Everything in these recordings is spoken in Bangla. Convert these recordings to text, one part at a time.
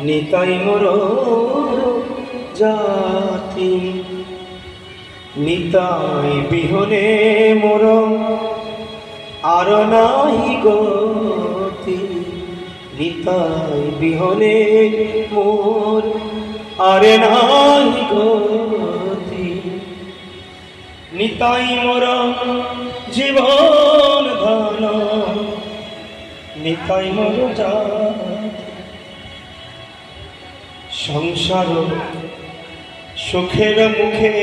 নিতাই মোর জাতি, নিতাই বিহনে মোর আর নাই গতি, নিতাই বিহনে মোর আর নাই গতি। নিতাই মোর জীবন ধন, নিতাই মোর জাতি। সংসার সুখের মুখে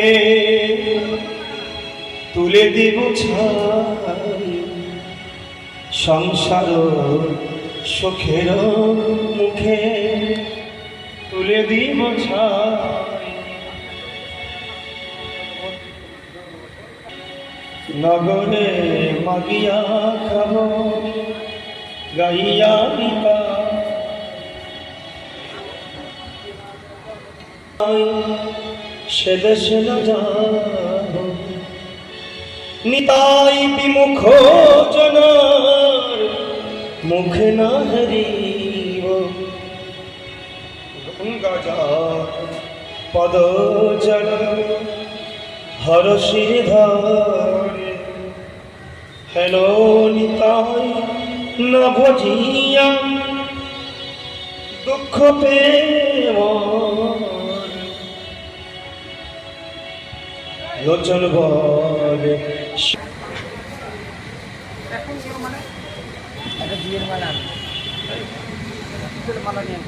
তুলে দিব ছাই, সংসার সুখের মুখে তুলে দিব ছাই। নগরে মাগিয়া খাব গাইয়া নিতা, সে দেশে না যাব নিতাই বিমুখ জনার মুখে না হারিব। গঙ্গা যার পদ জল হরষির ধরে, হেন নিতাই না ভজিয়া দুঃখ পেম লোচন বলে। এখন মানে একটা বিয়ের মালা মালা নিয়ে